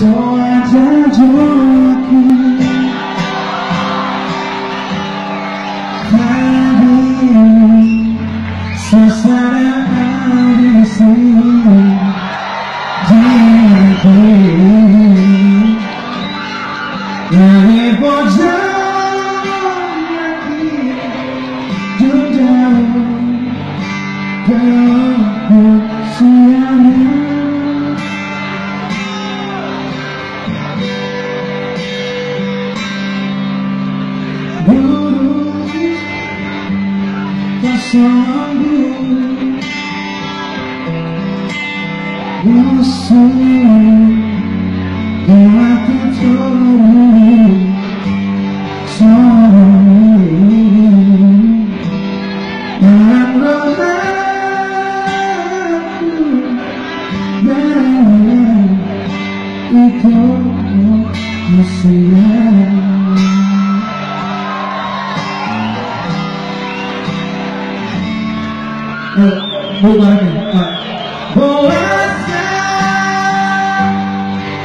ada joki hari sesana di sini dari bojang lagi jauh jauh siangnya musuh yang aku turun dan rohaku dan itu musuhnya. Boasa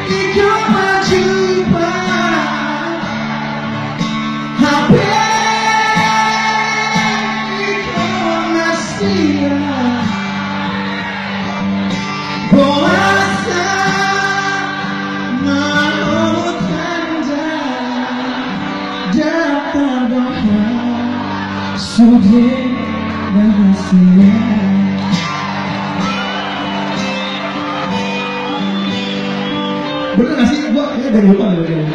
ikut berjumpa HP ikut nasihat boasa mau tanda data doa sudah rahasia. Bener gak sih? Gua kayaknya dari lupa nih.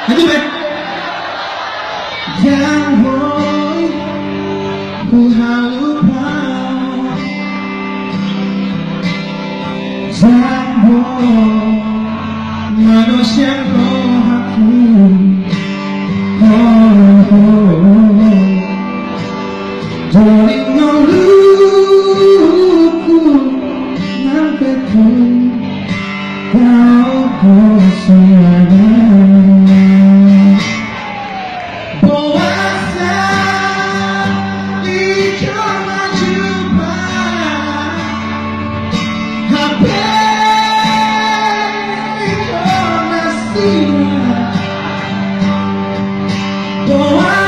Lanjut Ben. Yang boy ku lupa yang boy manusia rohaku Joling noluku nampeku kau siapa boasa ikut jumpa HP ikut nasihat boasa